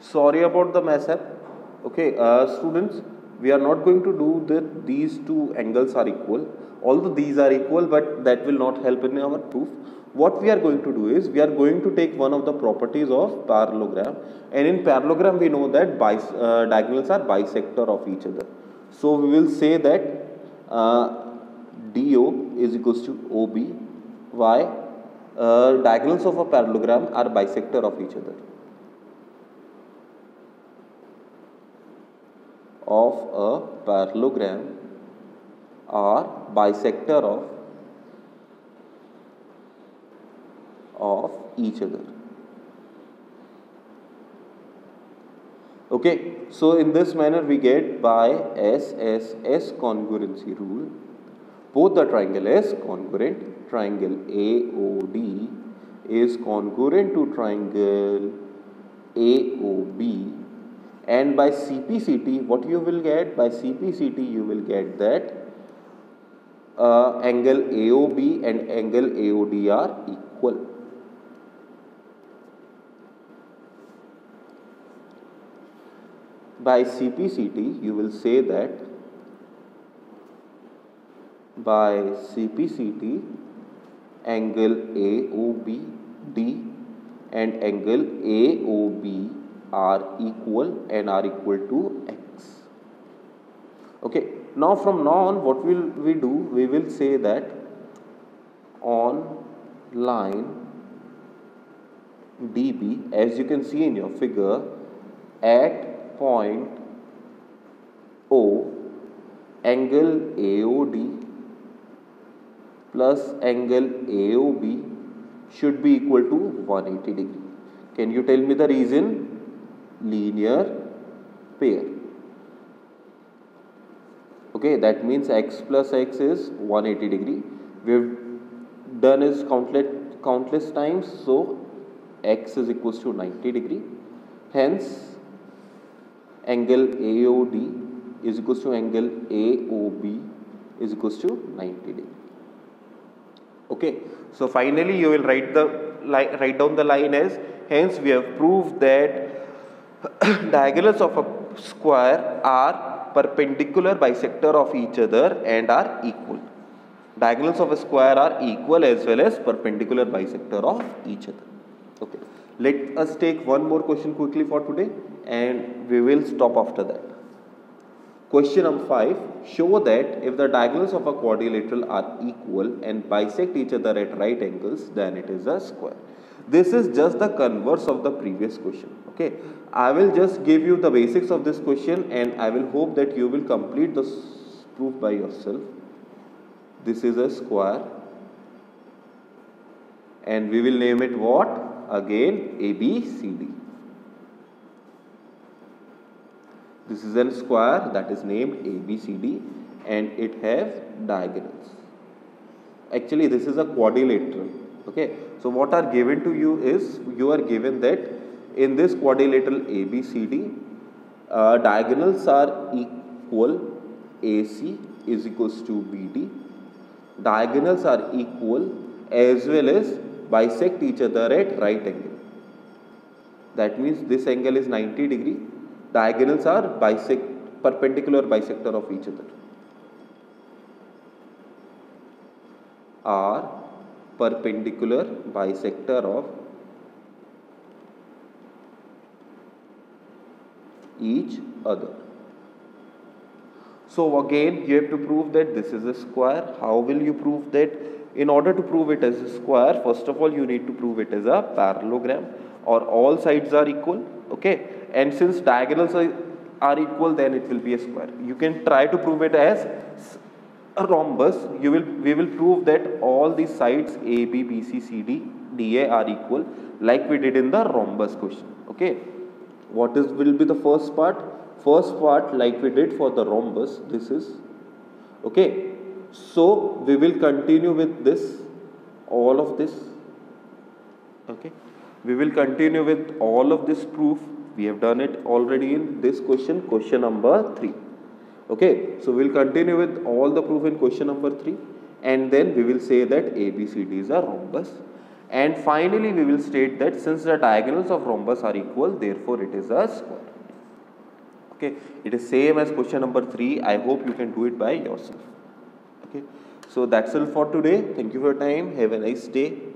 Sorry about the mess up. Okay, students, we are not going to do that these two angles are equal. Although these are equal, but that will not help in our proof. What we are going to do is, we are going to take one of the properties of parallelogram, and in parallelogram we know that diagonals are bisector of each other. So we will say that DO is equals to OB. Why? Diagonals of a parallelogram are bisector of each other. Of a parallelogram are bisector of each other. Okay, so in this manner we get by SSS congruency rule, both the triangle is congruent. Triangle AOD is congruent to triangle AOB, and by CPCT, what you will get? By CPCT you will get that angle AOB and angle AOD are equal. By CPCT you will say that by CPCT angle AOBD and angle AOB are equal and are equal to x. Okay, now from now on what will we do? We will say that on line DB, as you can see in your figure, at point O, angle AOD plus angle AOB should be equal to 180 degree. Can you tell me the reason? Linear pair. Okay, that means x plus x is 180 degree. We have done is countless times, so x is equals to 90 degree. Hence, angle AOD is equals to angle AOB is equals to 90 degree. Okay, so finally you will write down the line as, hence we have proved that diagonals of a square are perpendicular bisector of each other and are equal. Diagonals of a square are equal as well as perpendicular bisector of each other. Okay, let us take one more question quickly for today and we will stop after that. Question number 5. Show that if the diagonals of a quadrilateral are equal and bisect each other at right angles, then it is a square. This is just the converse of the previous question. Okay, I will just give you the basics of this question and I will hope that you will complete the proof by yourself. This is a square and we will name it what? Again, ABCD. This is a square that is named ABCD and it has diagonals. Actually, this is a quadrilateral. Okay, so what are given to you is, you are given that in this quadrilateral ABCD, diagonals are equal. AC is equals to BD. Diagonals are equal as well as bisect each other at right angle. That means this angle is 90 degree. Diagonals are perpendicular bisector of each other. Are perpendicular bisector of each other. So again you have to prove that this is a square. How will you prove that? In order to prove it as a square, first of all you need to prove it as a parallelogram, or all sides are equal. Okay, and since diagonals are equal, then it will be a square. You can try to prove it as a rhombus. We will prove that all the sides AB, BC, CD, DA are equal, like we did in the rhombus question. Okay, what will be the first part? First part, like we did for the rhombus, this is okay. So we will continue with this, all of this. Okay, we will continue with all of this proof. We have done it already in this question, question number 3. Okay, so we'll continue with all the proof in question number 3, and then we will say that ABCD is a rhombus. And finally, we will state that since the diagonals of rhombus are equal, therefore it is a square. Okay, it is same as question number 3. I hope you can do it by yourself. Okay, so that's all for today. Thank you for your time. Have a nice day.